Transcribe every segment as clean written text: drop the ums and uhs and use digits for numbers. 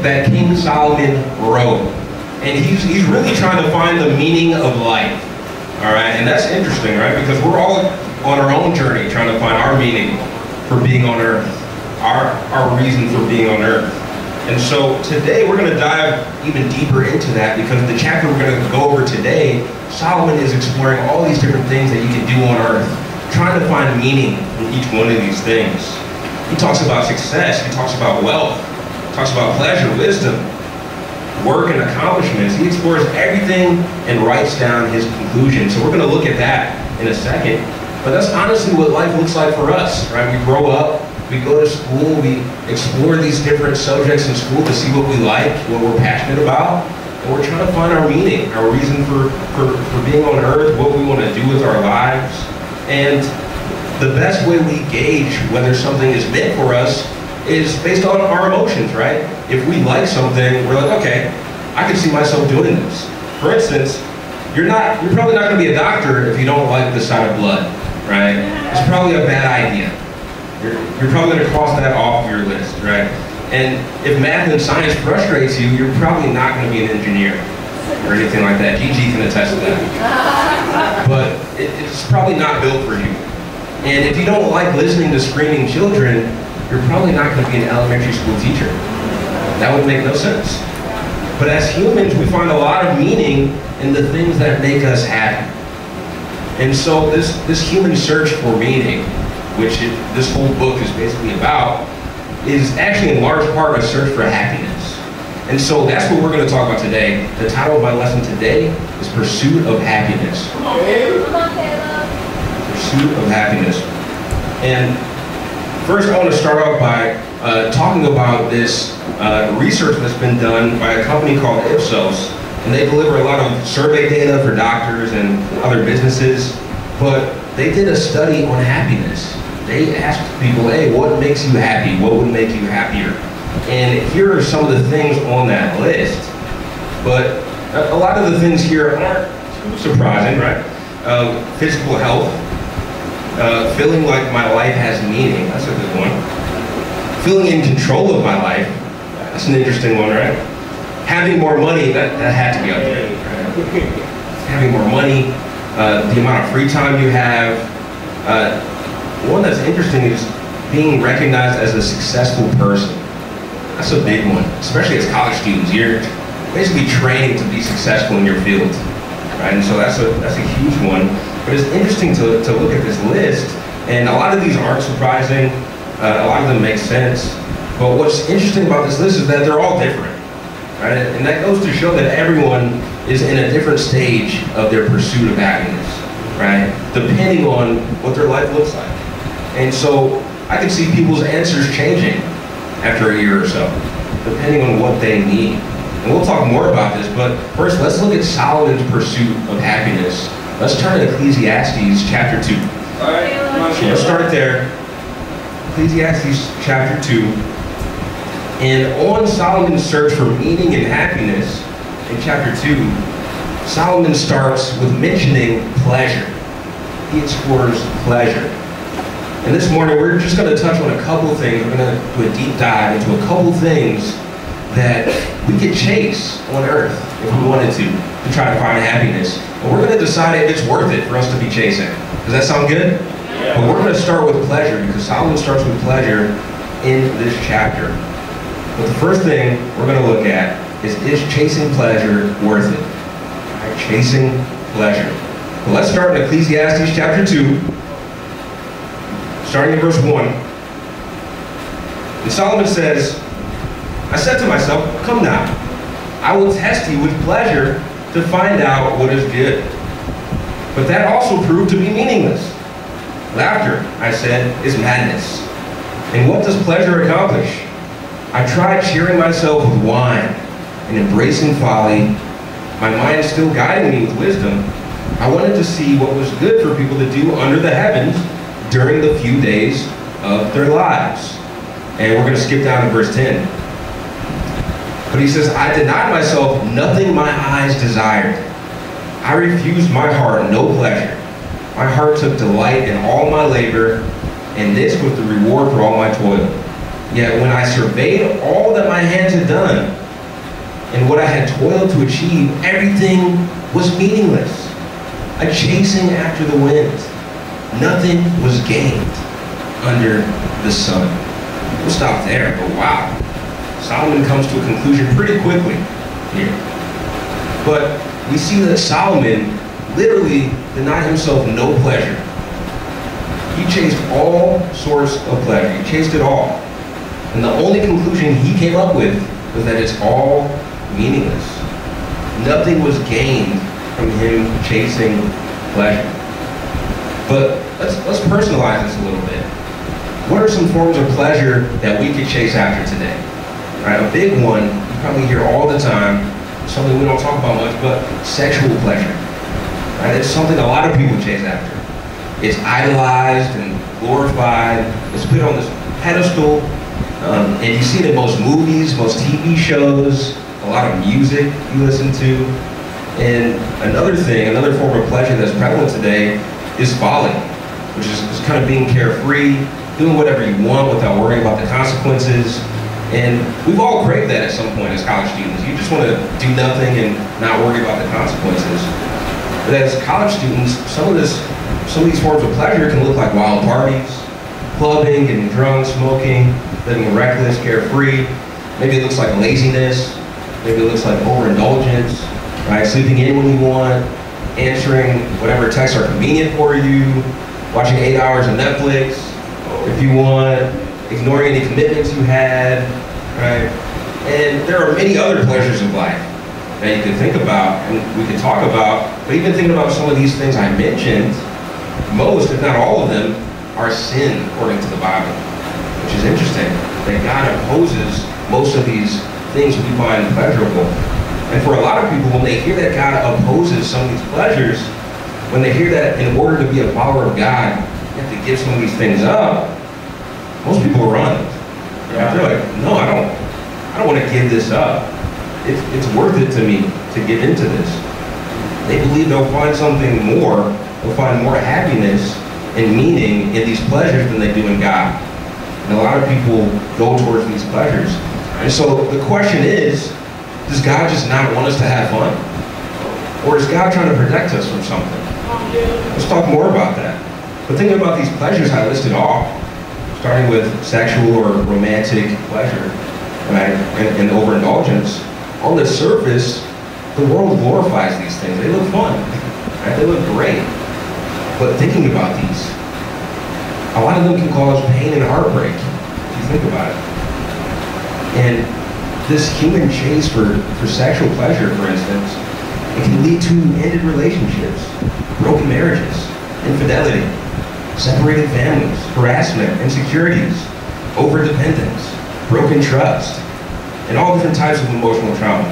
that King Solomon wrote. And he's really trying to find the meaning of life. All right, and that's interesting, right? Because we're all on our own journey trying to find our meaning for being on earth, our reason for being on earth. And so today we're going to dive even deeper into that, because the chapter we're going to go over today, Solomon is exploring all these different things that you can do on earth, trying to find meaning in each one of these things. He talks about success, he talks about wealth, he talks about pleasure, wisdom, work, and accomplishments. He explores everything and writes down his conclusions. So we're going to look at that in a second. But that's honestly what life looks like for us, right? We grow up, we go to school, we explore these different subjects in school to see what we like, what we're passionate about, and we're trying to find our meaning, our reason for being on earth, what we want to do with our lives. And the best way we gauge whether something is meant for us is based on our emotions, right? If we like something, we're like, okay, I can see myself doing this. For instance, you're probably not going to be a doctor if you don't like the sight of blood, right? It's probably a bad idea. You're probably going to cross that off your list, right? And if math and science frustrates you, you're probably not going to be an engineer or anything like that. Gigi can attest to that. But it's probably not built for you. And if you don't like listening to screaming children, you're probably not going to be an elementary school teacher. That would make no sense. But as humans, we find a lot of meaning in the things that make us happy. And so this human search for meaning, which this whole book is basically about, is actually in large part a search for happiness. And so that's what we're going to talk about today. The title of my lesson today is Pursuit of Happiness. Pursuit of Happiness. And first I want to start off by talking about this research that's been done by a company called Ipsos. And they deliver a lot of survey data for doctors and other businesses. But they did a study on happiness. They asked people, hey, what makes you happy? What would make you happier? And here are some of the things on that list. But a lot of the things here aren't too surprising, right? Physical health, feeling like my life has meaning, that's a good one. Feeling in control of my life, that's an interesting one, right? Having more money, that had to be up there, right? Having more money, the amount of free time you have. One that's interesting is being recognized as a successful person. That's a big one, especially as college students. You're basically training to be successful in your field, right? And so that's a huge one. But it's interesting to look at this list, and a lot of these aren't surprising. A lot of them make sense. But what's interesting about this list is that they're all different, right? And that goes to show that everyone is in a different stage of their pursuit of happiness, right? Depending on what their life looks like. And so I can see people's answers changing after a year or so, depending on what they need. And we'll talk more about this, but first let's look at Solomon's pursuit of happiness. Let's turn to Ecclesiastes chapter 2. All right, let's start there. Ecclesiastes chapter 2. And on Solomon's search for meaning and happiness, in chapter 2, Solomon starts with mentioning pleasure. He explores pleasure. And this morning, we're just going to touch on a couple things. We're going to do a deep dive into a couple things that we could chase on earth if we wanted to try to find happiness. And we're going to decide if it's worth it for us to be chasing. Does that sound good? Yeah. But we're going to start with pleasure, because Solomon starts with pleasure in this chapter. But the first thing we're going to look at is chasing pleasure worth it? Right? Chasing pleasure. Well, let's start in Ecclesiastes chapter 2. Starting in verse 1. And Solomon says, I said to myself, come now, I will test you with pleasure to find out what is good. But that also proved to be meaningless. Laughter, I said, is madness. And what does pleasure accomplish? I tried cheering myself with wine and embracing folly, my mind still guiding me with wisdom. I wanted to see what was good for people to do under the heavens during the few days of their lives. And we're going to skip down to verse 10. But he says, I denied myself nothing my eyes desired. I refused my heart no pleasure. My heart took delight in all my labor, and this was the reward for all my toil. Yet when I surveyed all that my hands had done and what I had toiled to achieve, everything was meaningless. A chasing after the wind. Nothing was gained under the sun. We'll stop there, but wow. Solomon comes to a conclusion pretty quickly here. But we see that Solomon literally denied himself no pleasure. He chased all sorts of pleasure. He chased it all. And the only conclusion he came up with was that it's all meaningless. Nothing was gained from him chasing pleasure. But let's personalize this a little bit. What are some forms of pleasure that we could chase after today? Right, a big one you probably hear all the time, something we don't talk about much, but sexual pleasure. Right, it's something a lot of people chase after. It's idolized and glorified. It's put on this pedestal, and you see it in most movies, most TV shows, a lot of music you listen to. And another form of pleasure that's prevalent today is folly, which is kind of being carefree, doing whatever you want without worrying about the consequences. And we've all craved that at some point as college students. You just want to do nothing and not worry about the consequences. But as college students, some of these forms of pleasure can look like wild parties, clubbing, getting drunk, smoking, living reckless, carefree. Maybe it looks like laziness. Maybe it looks like overindulgence, right? Sleeping in when you want, answering whatever texts are convenient for you, watching 8 hours of Netflix if you want, ignoring any commitments you had, right? And there are many other pleasures of life that you can think about and we can talk about, but even thinking about some of these things I mentioned, most, if not all of them, are sin according to the Bible, which is interesting, that God opposes most of these things we find pleasurable. And for a lot of people, when they hear that God opposes some of these pleasures, when they hear that in order to be a follower of God, you have to give some of these things up, most people run. Yeah. They're like, no, I don't want to give this up. It's worth it to me to get into this. They believe they'll find something more, they'll find more happiness and meaning in these pleasures than they do in God. And a lot of people go towards these pleasures. And so the question is, does God just not want us to have fun? Or is God trying to protect us from something? Let's talk more about that. But thinking about these pleasures I listed off, starting with sexual or romantic pleasure, right, and overindulgence, on the surface, the world glorifies these things. They look fun, right? They look great. But thinking about these, a lot of them can cause pain and heartbreak, if you think about it. And this human chase for sexual pleasure, for instance, it can lead to ended relationships, broken marriages, infidelity, separated families, harassment, insecurities, overdependence, broken trust, and all different types of emotional trauma.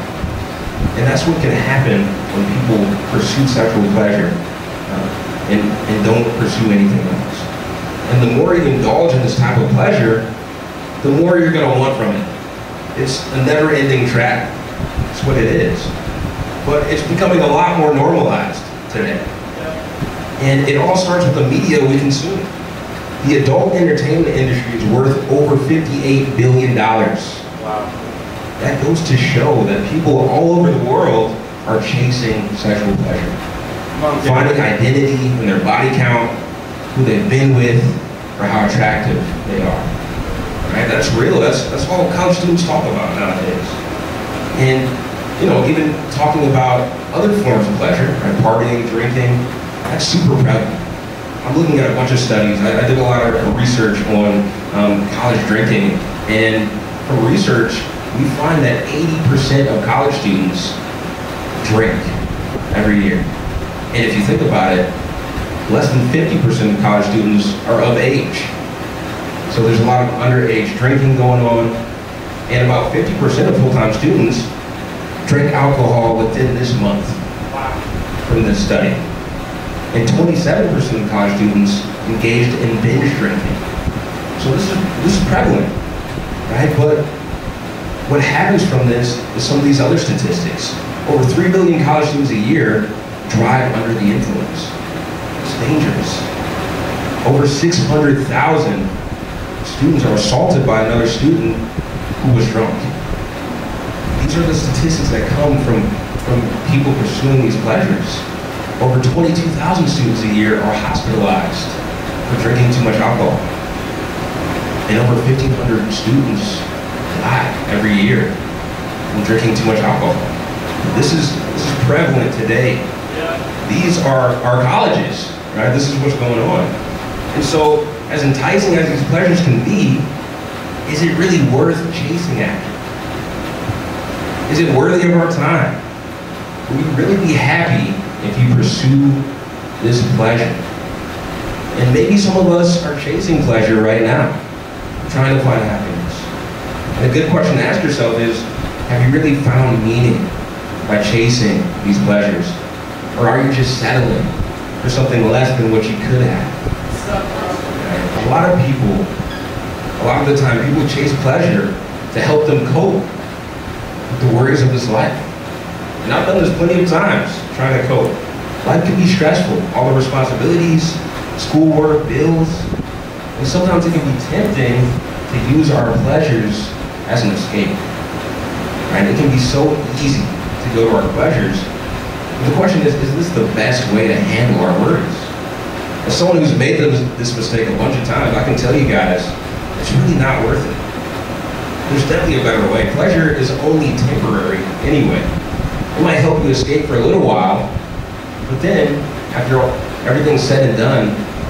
And that's what can happen when people pursue sexual pleasure and don't pursue anything else. And the more you indulge in this type of pleasure, the more you're going to want from it. It's a never-ending trap. That's what it is. But it's becoming a lot more normalized today. And it all starts with the media we consume. The adult entertainment industry is worth over $58 billion. Wow. That goes to show that people all over the world are chasing sexual pleasure. Finding identity in their body count, who they've been with, or how attractive they are. Right? That's real. That's all college students talk about nowadays. And even talking about other forms of pleasure, right? Partying, drinking, that's super prevalent. I'm looking at a bunch of studies. I did a lot of research on college drinking, and from research, we find that 80% of college students drink every year. And if you think about it, less than 50% of college students are of age. So there's a lot of underage drinking going on, and about 50% of full-time students drink alcohol within this month from this study. And 27% of college students engaged in binge drinking. So this is prevalent, right? But what happens from this is some of these other statistics. Over 3 billion college students a year drive under the influence. It's dangerous. Over 600,000 students are assaulted by another student who was drunk. These are the statistics that come from people pursuing these pleasures. Over 22,000 students a year are hospitalized for drinking too much alcohol. And over 1,500 students die every year from drinking too much alcohol. This is prevalent today. These are our colleges, right? This is what's going on. And so, as enticing as these pleasures can be, is it really worth chasing after? Is it worthy of our time? Will you really be happy if you pursue this pleasure? And maybe some of us are chasing pleasure right now, trying to find happiness. And a good question to ask yourself is, have you really found meaning by chasing these pleasures? Or are you just settling for something less than what you could have? A lot of the time, people chase pleasure to help them cope with the worries of this life. And I've done this plenty of times, trying to cope. Life can be stressful, all the responsibilities, schoolwork, bills, and sometimes it can be tempting to use our pleasures as an escape. Right? It can be so easy to go to our pleasures. But the question is this the best way to handle our worries? As someone who's made this mistake a bunch of times, I can tell you guys, it's really not worth it. There's definitely a better way. Pleasure is only temporary anyway. It might help you escape for a little while, but then, after everything's said and done,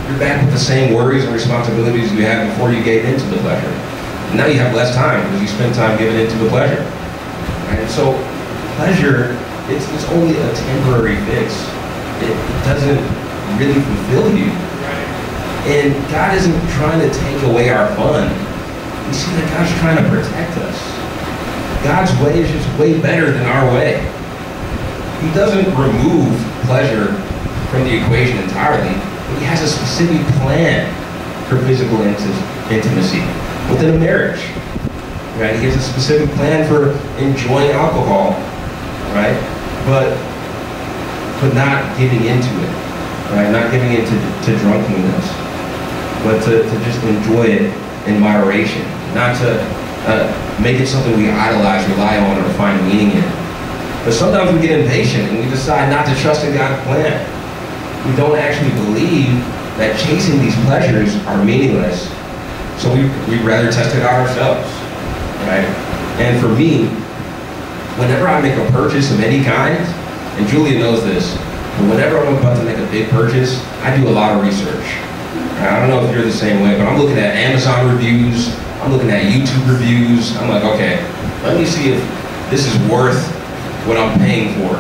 you're back with the same worries and responsibilities you had before you gave into the pleasure. And now you have less time because you spend time giving into the pleasure. Right? So, pleasure, it's only a temporary fix. It doesn't really fulfill you. And God isn't trying to take away our fun. You see that God's trying to protect us. God's way is just way better than our way. He doesn't remove pleasure from the equation entirely, but he has a specific plan for physical intimacy within a marriage. Right? He has a specific plan for enjoying alcohol, right? But not giving into it, right? Not giving into drunkenness, but to just enjoy it in moderation, not to make it something we idolize, rely on, or find meaning in. But sometimes we get impatient and we decide not to trust in God's plan. We don't actually believe that chasing these pleasures are meaningless, so we'd rather test it out ourselves, right? And for me, whenever I make a purchase of any kind, and Julia knows this, but whenever I'm about to make a big purchase, I do a lot of research. I don't know if you're the same way, but I'm looking at Amazon reviews, I'm looking at YouTube reviews. I'm like, okay, let me see if this is worth what I'm paying for,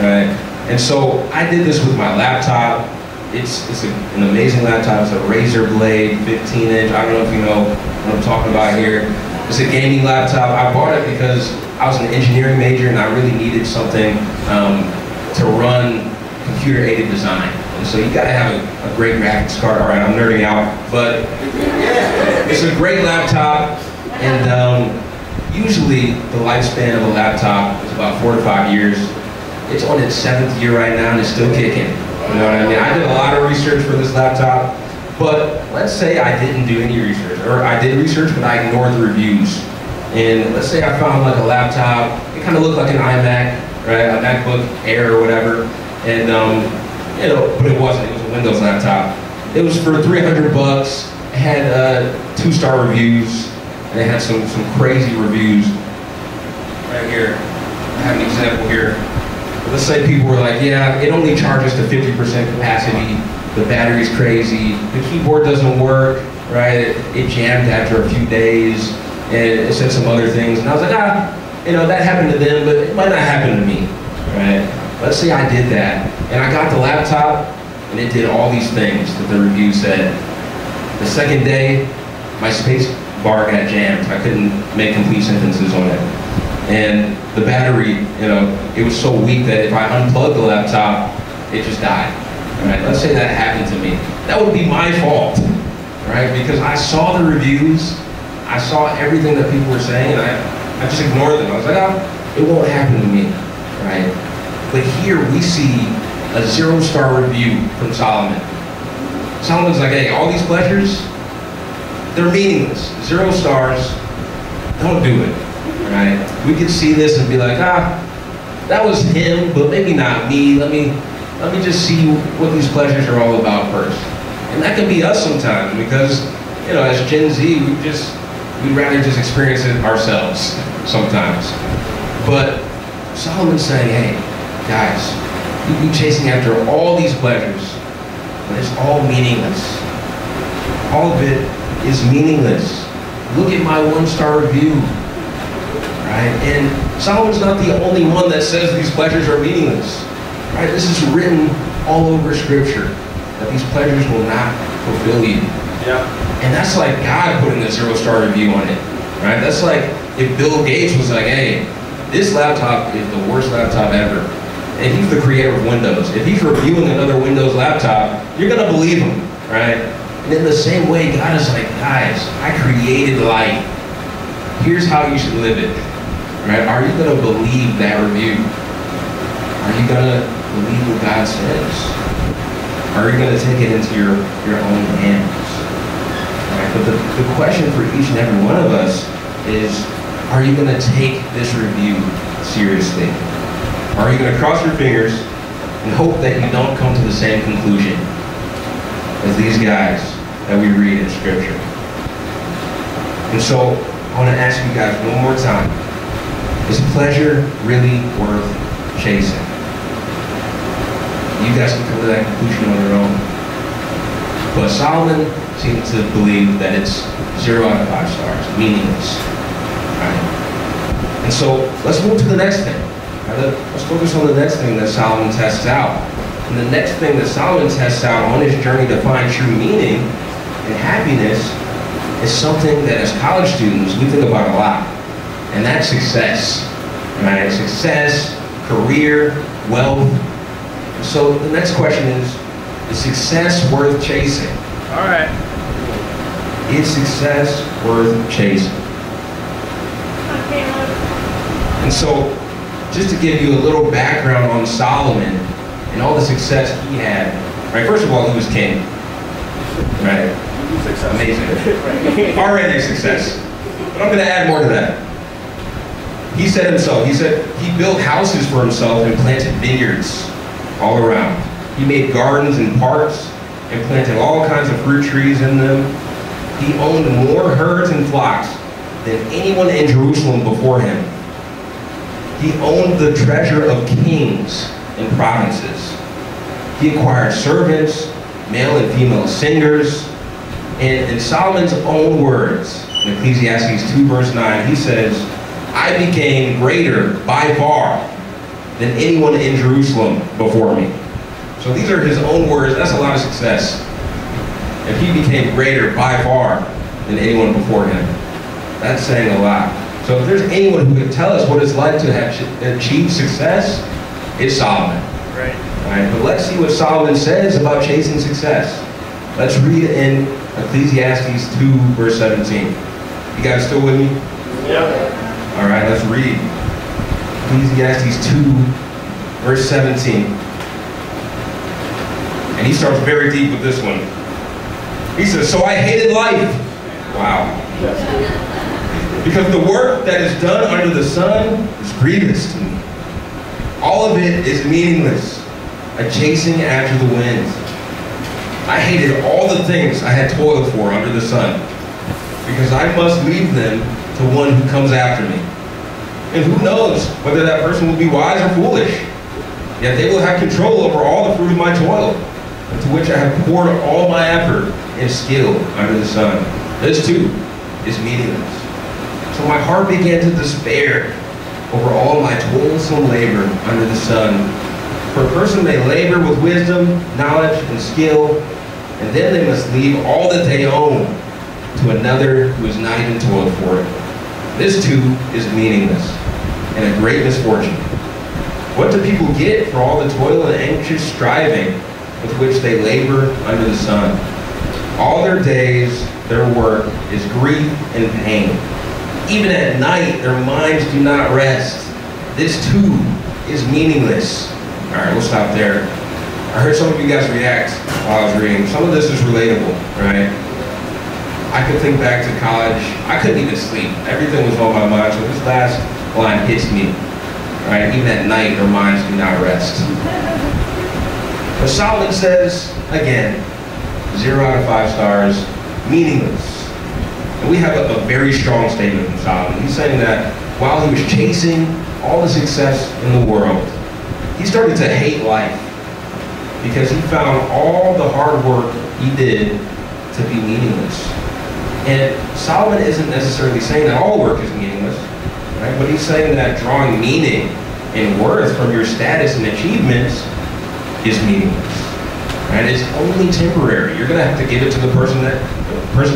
right? And so I did this with my laptop. It's an amazing laptop. It's a Razer Blade 15-inch. I don't know if you know what I'm talking about here. It's a gaming laptop. I bought it because I was an engineering major and I really needed something to run computer-aided design. And so you gotta have a great graphics card. All right, I'm nerding out, but it's a great laptop, and usually the lifespan of a laptop is about 4 to 5 years. It's on its 7th year right now and it's still kicking. You know what I mean? I did a lot of research for this laptop, but let's say I didn't do any research, or I did research but I ignored the reviews. And let's say I found like a laptop, it kind of looked like an iMac, right? A MacBook Air or whatever, and you know, but it wasn't. It was a Windows laptop. It was for 300 bucks. It had 2-star reviews, and it had some crazy reviews. Right here, I have an example here. Let's say people were like, yeah, it only charges to 50% capacity. The battery's crazy. The keyboard doesn't work, right? It jammed after a few days, and it said some other things. And I was like, you know, that happened to them, but it might not happen to me, right? Let's say I did that, and I got the laptop, and it did all these things that the review said. The second day, my space bar got jammed. I couldn't make complete sentences on it. And the battery, you know, it was so weak that if I unplugged the laptop, it just died. Right? Let's say that happened to me. That would be my fault, right? Because I saw the reviews, I saw everything that people were saying, and I just ignored them. I was like, oh, it won't happen to me, right? But here we see a 0-star review from Solomon. Solomon's like, hey, all these pleasures, they're meaningless. 0 stars, don't do it, right? We could see this and be like, that was him, but maybe not me. Let me just see what these pleasures are all about first. And that can be us sometimes because, you know, as Gen Z, we'd rather just experience it ourselves sometimes. But Solomon's saying, hey, guys, you be chasing after all these pleasures, but it's all meaningless. All of it is meaningless. Look at my 1-star review, right? And Solomon's not the only one that says these pleasures are meaningless, right? This is written all over Scripture, that these pleasures will not fulfill you. Yeah. And that's like God putting a 0-star review on it, right? That's like if Bill Gates was like, hey, this laptop is the worst laptop ever. And he's the creator of Windows. If he's reviewing another Windows laptop, you're gonna believe him, right? And in the same way, God is like, guys, I created life. Here's how you should live it, right? Are you gonna believe that review? Are you gonna believe what God says? Are you gonna take it into your own hands? Right? But the question for each and every one of us is, are you gonna take this review seriously? Are you gonna cross your fingers and hope that you don't come to the same conclusion as these guys that we read in Scripture? And so, I want to ask you guys one more time, is pleasure really worth chasing? You guys can come to that conclusion on your own. But Solomon seems to believe that it's 0 out of 5 stars, meaningless. Right? And so, let's move to the next thing. Let's focus on the next thing that Solomon tests out. And the next thing that Solomon tests out on his journey to find true meaning and happiness is something that as college students we think about a lot. And that's success. Right? Success, career, wealth. So the next question is success worth chasing? All right. Is success worth chasing? And so, just to give you a little background on Solomon and all the success he had, right? First of all, he was king, right? Amazing. Already a success. But I'm going to add more to that. He said himself, he said he built houses for himself and planted vineyards all around. He made gardens and parks and planted all kinds of fruit trees in them. He owned more herds and flocks than anyone in Jerusalem before him. He owned the treasure of kings and provinces. He acquired servants, male and female singers, and in Solomon's own words, in Ecclesiastes 2 verse 9, he says, I became greater by far than anyone in Jerusalem before me. So these are his own words. That's a lot of success. And he became greater by far than anyone before him. That's saying a lot. So if there's anyone who can tell us what it's like to have achieved success, it's Solomon. Right. All right. But let's see what Solomon says about chasing success. Let's read it in Ecclesiastes 2 verse 17. You guys still with me? Yeah. All right, let's read. Ecclesiastes 2 verse 17. And he starts very deep with this one. He says, so I hated life. Wow. Because the work that is done under the sun is grievous to me. All of it is meaningless, a chasing after the wind. I hated all the things I had toiled for under the sun, because I must leave them to one who comes after me. And who knows whether that person will be wise or foolish. Yet they will have control over all the fruit of my toil, into which I have poured all my effort and skill under the sun. This too is meaningless. So my heart began to despair over all my toilsome labor under the sun. For a person may labor with wisdom, knowledge, and skill, and then they must leave all that they own to another who is not even toiled for it. This too is meaningless and a great misfortune. What do people get for all the toil and anxious striving with which they labor under the sun? All their days, their work is grief and pain. Even at night, their minds do not rest. This too is meaningless. All right, we'll stop there. I heard some of you guys react while I was reading. Some of this is relatable, right? I could think back to college. I couldn't even sleep. Everything was on my mind. So this last line hits me. Right? Even at night, our minds do not rest. But Solomon says, again, 0 out of 5 stars, meaningless. And we have a very strong statement from Solomon. He's saying that while he was chasing all the success in the world, he started to hate life because he found all the hard work he did to be meaningless. And Solomon isn't necessarily saying that all work is meaningless, right? But he's saying that drawing meaning and worth from your status and achievements is meaningless. Right? It's only temporary. You're gonna have to give it to the person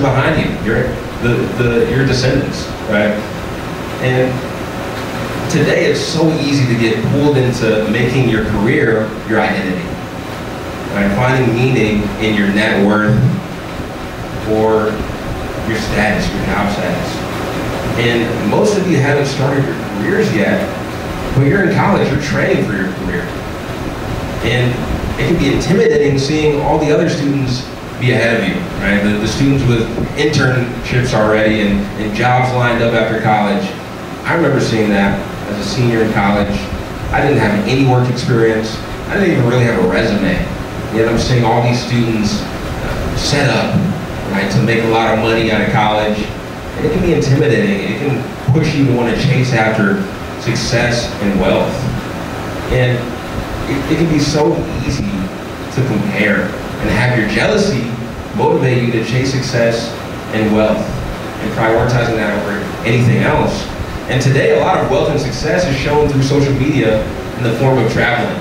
behind you, your descendants, right? And today it's so easy to get pulled into making your career your identity. Right? Finding meaning in your net worth or your status, your job status. And most of you haven't started your careers yet, but you're in college, you're training for your career. And it can be intimidating seeing all the other students be ahead of you, right? The students with internships already and jobs lined up after college. I remember seeing that as a senior in college. I didn't have any work experience. I didn't even really have a resume. Yet I'm seeing all these students set up, right, to make a lot of money out of college. And it can be intimidating. It can push you to want to chase after success and wealth. And it can be so easy to compare and have your jealousy motivate you to chase success and wealth and prioritizing that over anything else. And today, a lot of wealth and success is shown through social media in the form of traveling.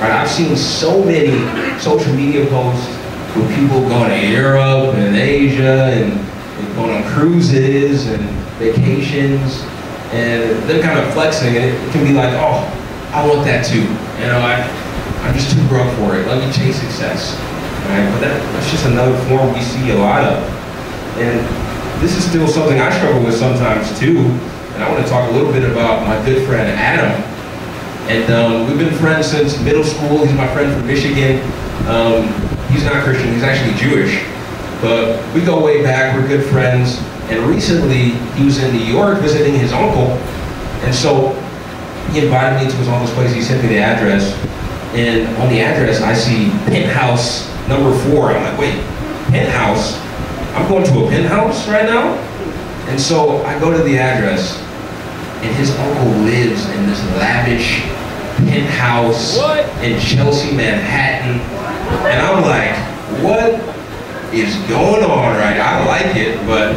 Right? I've seen so many social media posts with people going to Europe and Asia and going on cruises and vacations, and they're kind of flexing, and it can be like, oh, I want that too. You know, I'm just too broke for it. Let me chase success. Right? But that's just another form we see a lot of. And this is still something I struggle with sometimes too. And I want to talk a little bit about my good friend Adam. And we've been friends since middle school. He's my friend from Michigan. He's not Christian, he's actually Jewish. But we go way back, we're good friends. And recently, he was in New York visiting his uncle. And so he invited me to his uncle's place. He sent me the address. And on the address, I see penthouse number 4. I'm like, wait, penthouse? I'm going to a penthouse right now? And so I go to the address, and his uncle lives in this lavish penthouse in Chelsea, Manhattan. And I'm like, what is going on, right? I like it, but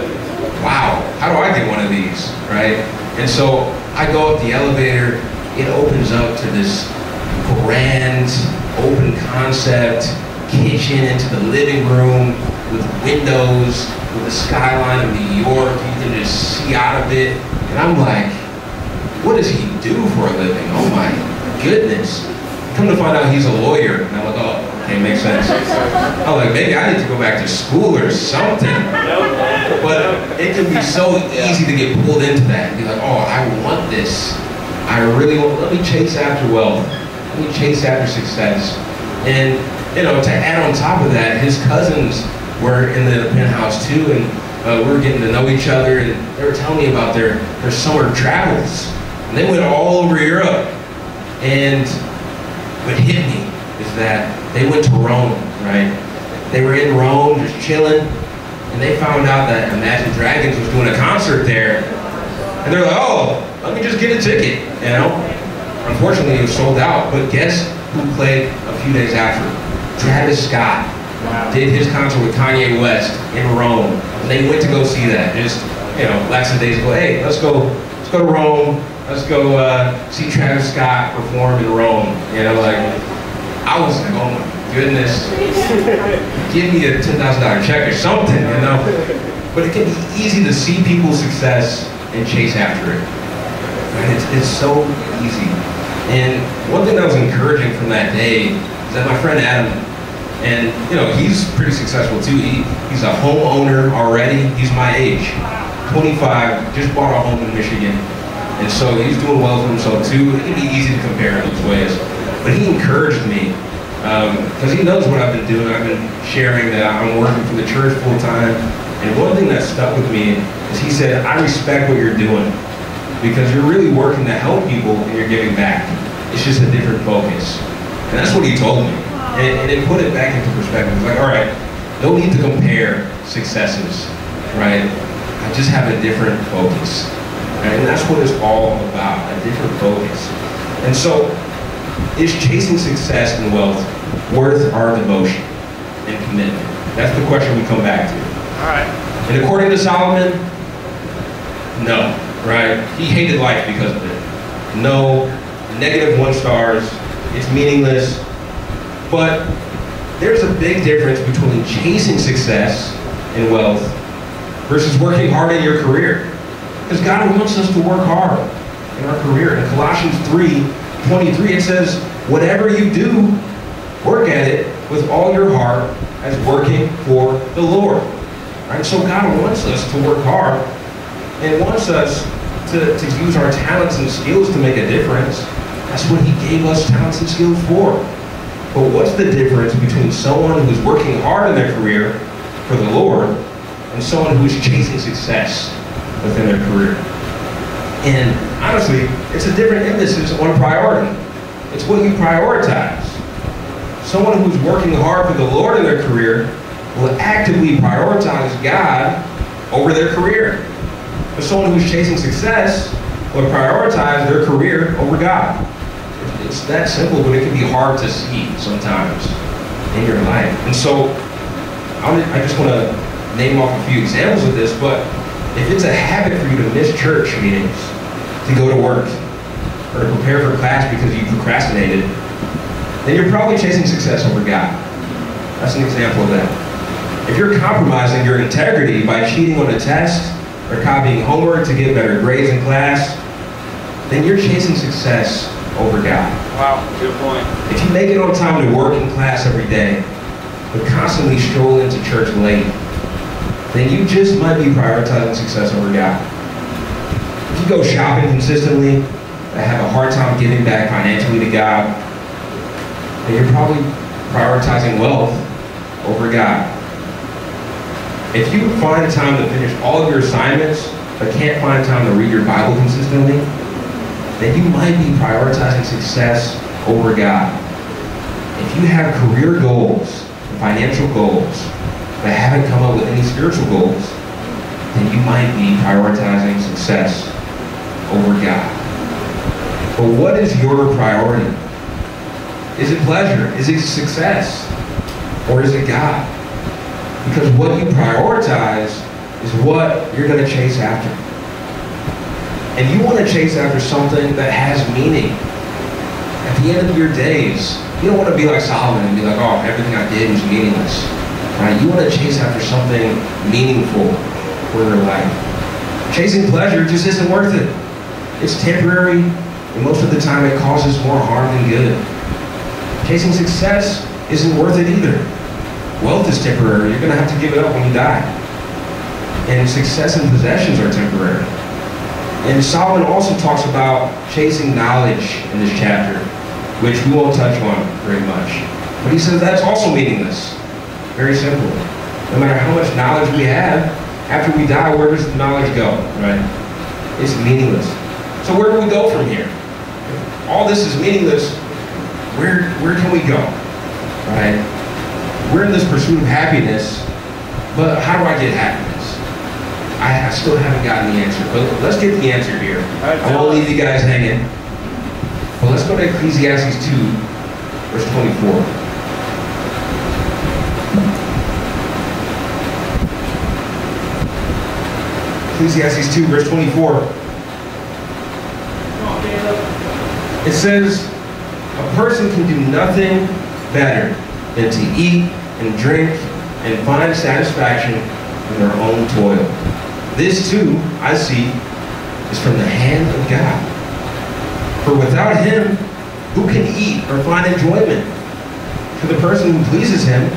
wow, how do I get one of these, right? And so I go up the elevator, it opens up to this grand, open concept kitchen into the living room with windows, with the skyline of New York. You can just see out of it. And I'm like, what does he do for a living? Oh my goodness. Come to find out he's a lawyer. And I'm like, oh, okay, makes sense. I'm like, maybe I need to go back to school or something. But it can be so easy to get pulled into that and be like, oh, I want this. I really want, let me chase after wealth. Let me chase after success. And, you know, to add on top of that, his cousins were in the penthouse too, and we were getting to know each other, and they were telling me about their summer travels. And they went all over Europe. And what hit me is that they went to Rome, right? They were in Rome just chilling, and they found out that Imagine Dragons was doing a concert there. And they're like, oh, let me just get a ticket, you know? Unfortunately, it was sold out, but guess who played a few days after? Travis Scott. Wow. Did his concert with Kanye West in Rome. And they went to go see that. Just, you know, last days ago, hey, let's go to Rome. Let's go see Travis Scott perform in Rome. You know, like, I was like, oh my goodness. Give me a $10,000 check or something, you know? But it can be easy to see people's success and chase after it. Right? It's so easy. And one thing that was encouraging from that day is that my friend Adam, and you know, he's pretty successful too. He's a homeowner already. He's my age, 25, just bought a home in Michigan. And so he's doing well for himself too. It can be easy to compare in those ways. But he encouraged me, because he knows what I've been doing. I've been sharing that I'm working for the church full time. And one thing that stuck with me is he said, I respect what you're doing because you're really working to help people and you're giving back. It's just a different focus. And that's what he told me. And it put it back into perspective. It's like, all right, no need to compare successes, right? I just have a different focus. Right? And that's what it's all about, a different focus. And so, is chasing success and wealth worth our devotion and commitment? That's the question we come back to. All right. And according to Solomon, no, right? He hated life because of it. No, -1 stars, it's meaningless. But there's a big difference between chasing success and wealth versus working hard in your career. Because God wants us to work hard in our career. In Colossians 3:23, it says, whatever you do, work at it with all your heart as working for the Lord. Right? So God wants us to work hard and wants us to use our talents and skills to make a difference. That's what he gave us talents and skills for. But what's the difference between someone who's working hard in their career for the Lord and someone who's chasing success within their career? And honestly, it's a different emphasis on priority. It's what you prioritize. Someone who's working hard for the Lord in their career will actively prioritize God over their career. But someone who's chasing success will prioritize their career over God. It's that simple, but it can be hard to see sometimes in your life. And so I just want to name off a few examples of this, but if it's a habit for you to miss church meetings, to go to work, or to prepare for class because you procrastinated, then you're probably chasing success over God. That's an example of that. If you're compromising your integrity by cheating on a test or copying homework to get better grades in class, then you're chasing success over God. Wow, good point. If you make it on time to work in class every day, but constantly stroll into church late, then you just might be prioritizing success over God. If you go shopping consistently, but have a hard time giving back financially to God, then you're probably prioritizing wealth over God. If you find time to finish all of your assignments, but can't find time to read your Bible consistently, then you might be prioritizing success over God. If you have career goals and financial goals, but haven't come up with any spiritual goals, then you might be prioritizing success over God. But what is your priority? Is it pleasure? Is it success? Or is it God? Because what you prioritize is what you're going to chase after. And you want to chase after something that has meaning. At the end of your days, you don't want to be like Solomon and be like, oh, everything I did was meaningless. Right? You want to chase after something meaningful for your life. Chasing pleasure just isn't worth it. It's temporary, and most of the time it causes more harm than good. Chasing success isn't worth it either. Wealth is temporary. You're going to have to give it up when you die. And success and possessions are temporary. And Solomon also talks about chasing knowledge in this chapter, which we won't touch on very much. But he says that's also meaningless. Very simple. No matter how much knowledge we have, after we die, where does the knowledge go, right? It's meaningless. So where do we go from here? If all this is meaningless, where can we go, right? We're in this pursuit of happiness, but how do I get happiness? I still haven't gotten the answer, but let's get the answer here. I won't leave you guys hanging. But let's go to Ecclesiastes 2, verse 24. Ecclesiastes 2, verse 24. It says, a person can do nothing better than to eat and drink and find satisfaction in their own toil. This too, I see, is from the hand of God. For without him, who can eat or find enjoyment? To the person who pleases him,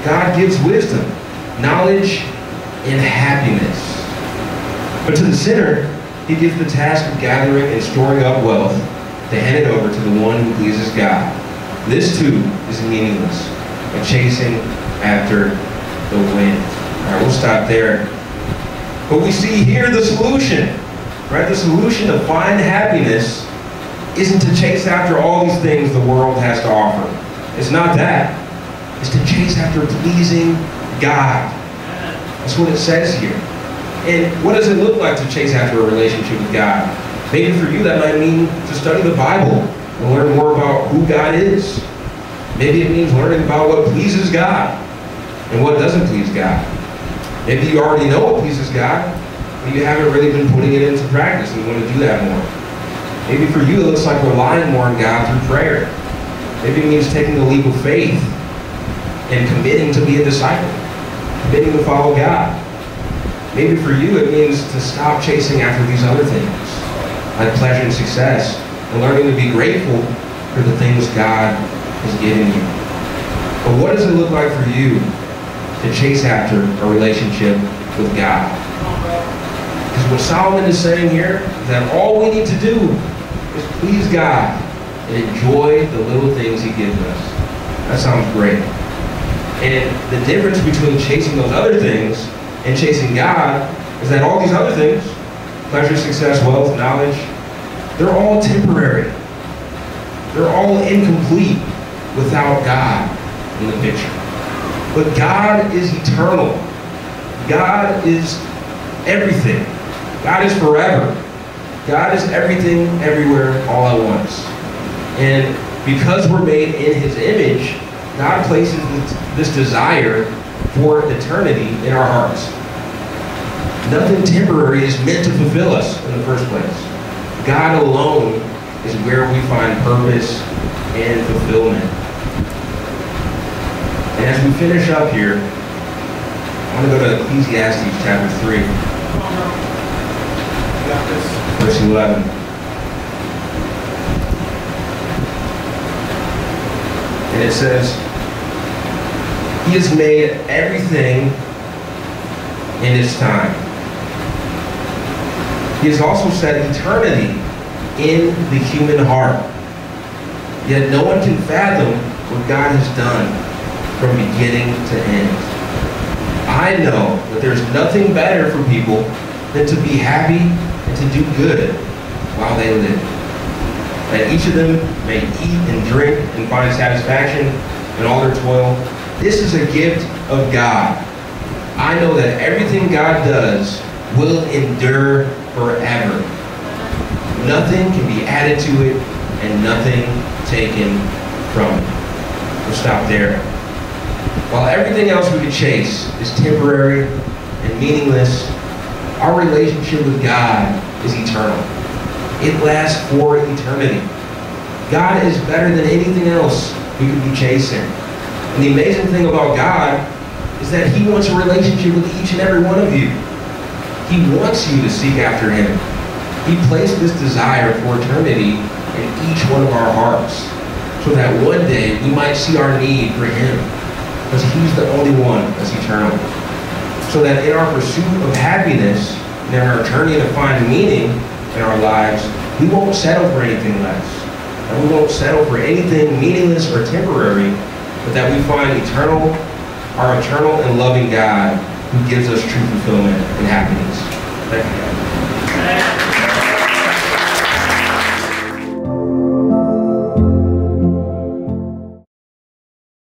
God gives wisdom, knowledge, and happiness. But to the sinner, he gives the task of gathering and storing up wealth to hand it over to the one who pleases God. This too is meaningless, a chasing after the wind. All right, we'll stop there. But we see here the solution, right? The solution to find happiness isn't to chase after all these things the world has to offer. It's not that. It's to chase after pleasing God. That's what it says here. And what does it look like to chase after a relationship with God? Maybe for you that might mean to study the Bible and learn more about who God is. Maybe it means learning about what pleases God and what doesn't please God. Maybe you already know what pleases God, but you haven't really been putting it into practice and you want to do that more. Maybe for you it looks like relying more on God through prayer. Maybe it means taking the leap of faith and committing to be a disciple, committing to follow God. Maybe for you it means to stop chasing after these other things, like pleasure and success, and learning to be grateful for the things God has given you. But what does it look like for you to chase after a relationship with God? Because what Solomon is saying here is that all we need to do is please God and enjoy the little things he gives us. That sounds great. And the difference between chasing those other things and chasing God is that all these other things, pleasure, success, wealth, knowledge, they're all temporary. They're all incomplete without God in the picture. But God is eternal. God is everything. God is forever. God is everything, everywhere, all at once. And because we're made in his image, God places this desire for eternity in our hearts. Nothing temporary is meant to fulfill us in the first place. God alone is where we find purpose and fulfillment. And as we finish up here, I want to go to Ecclesiastes chapter 3, verse 11. And it says, he has made everything in its time. He has also set eternity in the human heart. Yet no one can fathom what God has done from beginning to end. I know that there's nothing better for people than to be happy and to do good while they live. That each of them may eat and drink and find satisfaction in all their toil. This is a gift of God. I know that everything God does will endure forever. Nothing can be added to it and nothing taken from it. We'll stop there. While everything else we could chase is temporary and meaningless, our relationship with God is eternal. It lasts for eternity. God is better than anything else we could be chasing. And the amazing thing about God is that he wants a relationship with each and every one of you. He wants you to seek after him. He placed this desire for eternity in each one of our hearts so that one day we might see our need for him, because he's the only one that's eternal. So that in our pursuit of happiness and in our journey to find meaning in our lives, we won't settle for anything less. And we won't settle for anything meaningless or temporary, but that we find our eternal and loving God who gives us true fulfillment and happiness. Thank you, God.